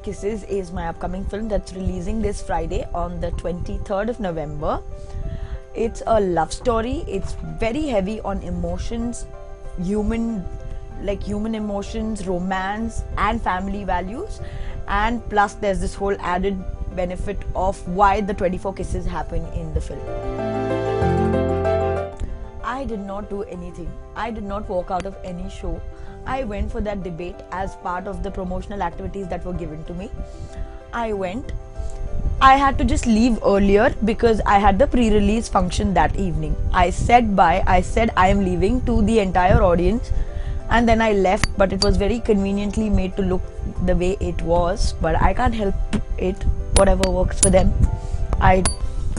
Kisses is my upcoming film that's releasing this Friday on the 23rd of November. It's a love story. It's very heavy on emotions, human emotions, romance and family values, and plus there's this whole added benefit of why the 24 kisses happen in the film. I did not do anything. I did not walk out of any show. I went for that debate as part of the promotional activities that were given to me. I went. I had to just leave earlier because I had the pre-release function that evening. I said bye. I said I am leaving to the entire audience, and then I left, but it was very conveniently made to look the way it was, but I can't help it. Whatever works for them. I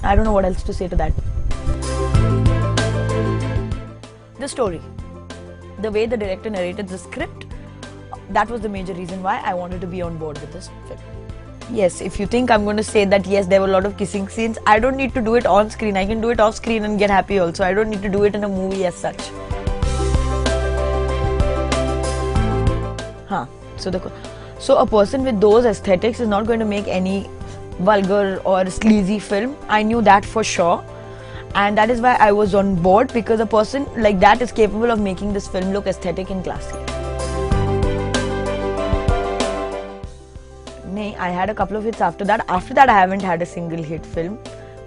don't know what else to say to that. The story, the way the director narrated the script, that was the major reason why I wanted to be on board with this film. Yes, if you think I'm going to say that yes, there were a lot of kissing scenes, I don't need to do it on screen. I can do it off screen and get happy also. I don't need to do it in a movie as such. So a person with those aesthetics is not going to make any vulgar or sleazy film. I knew that for sure. And that is why I was on board, because a person like that is capable of making this film look aesthetic and classy. I had a couple of hits after that. After that, I haven't had a single hit film.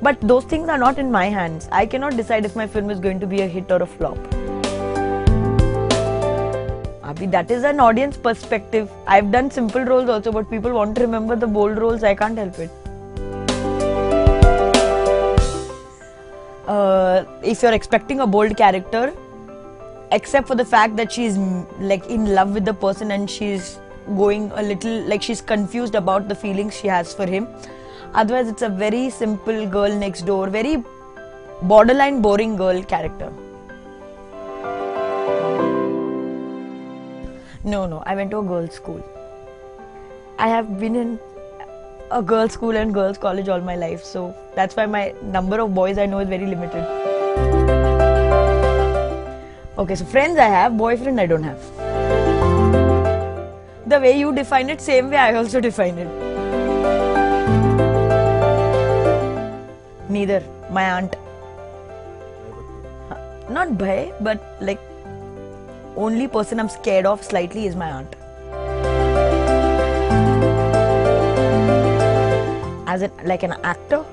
But those things are not in my hands. I cannot decide if my film is going to be a hit or a flop. That is an audience perspective. I've done simple roles also, but people want to remember the bold roles. I can't help it. If you're expecting a bold character, except for the fact that she's like in love with the person and she's going a little like she's confused about the feelings she has for him. Otherwise, it's a very simple girl next door, very borderline boring girl character. No, I went to a girls' school. I have been in a girls' school and girls' college all my life, so that's why my number of boys I know is very limited. Okay, so friends I have, boyfriend I don't have. The way you define it, same way I also define it. Neither. My aunt. Not bhai, but like only person I'm scared of slightly is my aunt. As in, like an actor,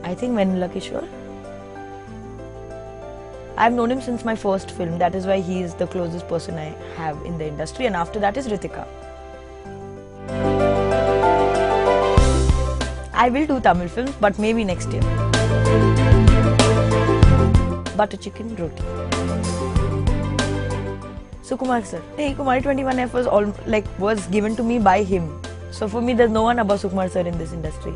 I think Vanilla Kishore. I've known him since my first film. That is why he is the closest person I have in the industry, and after that is Ritika. I will do Tamil films, but maybe next year. Butter chicken roti. Sukumar sir. Hey, Kumari 21F was given to me by him. So for me, there's no one above Sukumar sir in this industry.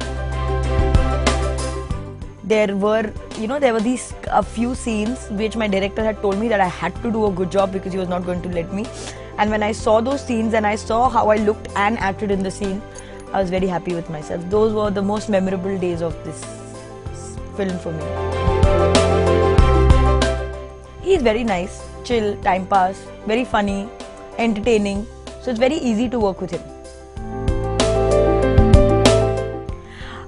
There were a few scenes which my director had told me that I had to do a good job because he was not going to let me. And when I saw those scenes and I saw how I looked and acted in the scene, I was very happy with myself. Those were the most memorable days of this film for me. He's very nice, chill, time pass, very funny, entertaining. So it's very easy to work with him.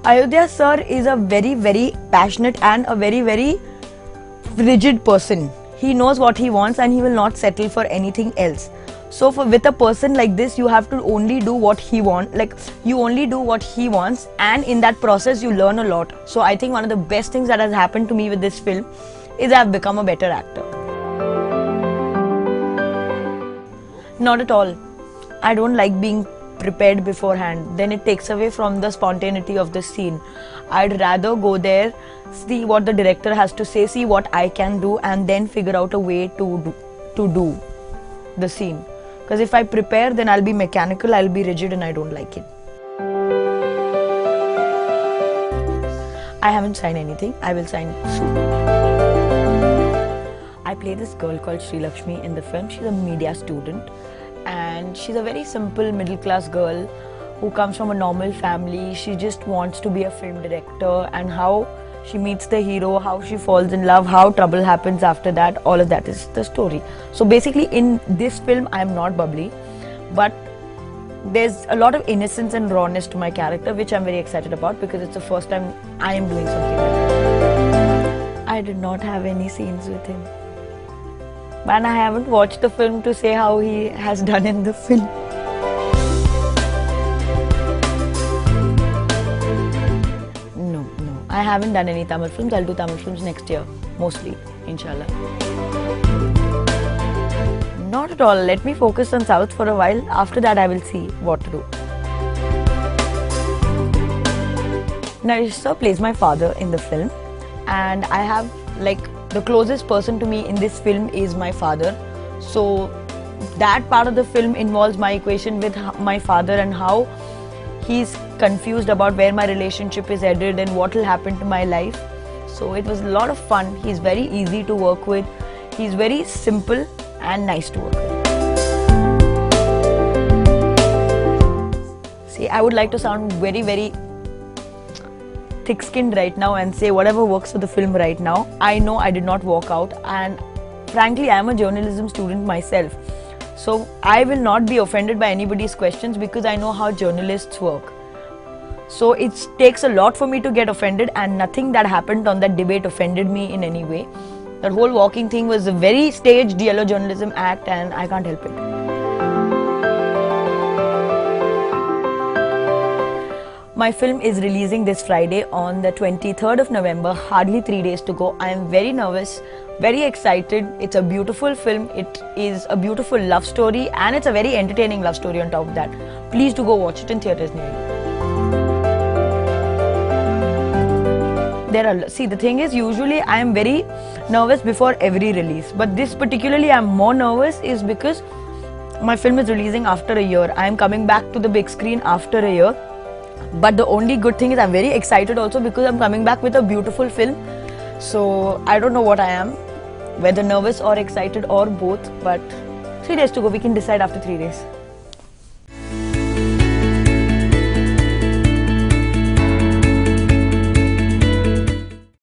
Ayodhya sir is a very, very passionate and a very, very rigid person. He knows what he wants and he will not settle for anything else. So with a person like this, you have to only do what he wants. Like you only do what he wants, and in that process you learn a lot. So I think one of the best things that has happened to me with this film is I've become a better actor. Not at all. I don't like being prepared beforehand. Then it takes away from the spontaneity of the scene. I'd rather go there, see what the director has to say, see what I can do, and then figure out a way to do the scene. Because if I prepare, then I'll be mechanical, I'll be rigid, and I don't like it. I haven't signed anything. I will sign soon. I play this girl called Sri Lakshmi in the film. She's a media student. And she's a very simple middle-class girl who comes from a normal family. She just wants to be a film director, and how she meets the hero, how she falls in love, how trouble happens after that, all of that is the story. So basically in this film I am not bubbly, but there's a lot of innocence and rawness to my character, which I'm very excited about because it's the first time I am doing something like that. I did not have any scenes with him. And I haven't watched the film to say how he has done in the film. No. I haven't done any Tamil films. I'll do Tamil films next year, mostly, inshallah. Not at all. Let me focus on South for a while. After that, I will see what to do. Naresh sir plays my father in the film, and I have the closest person to me in this film is my father. So that part of the film involves my equation with my father and how he's confused about where my relationship is headed and what will happen to my life. So it was a lot of fun. He's very easy to work with. He's very simple and nice to work with. See, I would like to sound very, very thick-skinned right now and say whatever works for the film right now. I know I did not walk out, and frankly I am a journalism student myself, so I will not be offended by anybody's questions because I know how journalists work. So it takes a lot for me to get offended, and nothing that happened on that debate offended me in any way. That whole walking thing was a very staged yellow journalism act, and I can't help it. My film is releasing this Friday on the 23rd of November, hardly 3 days to go. I am very nervous, very excited. It's a beautiful film. It is a beautiful love story, and it's a very entertaining love story on top of that. Please do go watch it in theatres near you. See, the thing is, usually I am very nervous before every release, but this particularly I'm more nervous is because my film is releasing after a year. I am coming back to the big screen after a year. But the only good thing is I'm very excited also because I'm coming back with a beautiful film. So I don't know what I am, whether nervous or excited or both, but 3 days to go. We can decide after 3 days.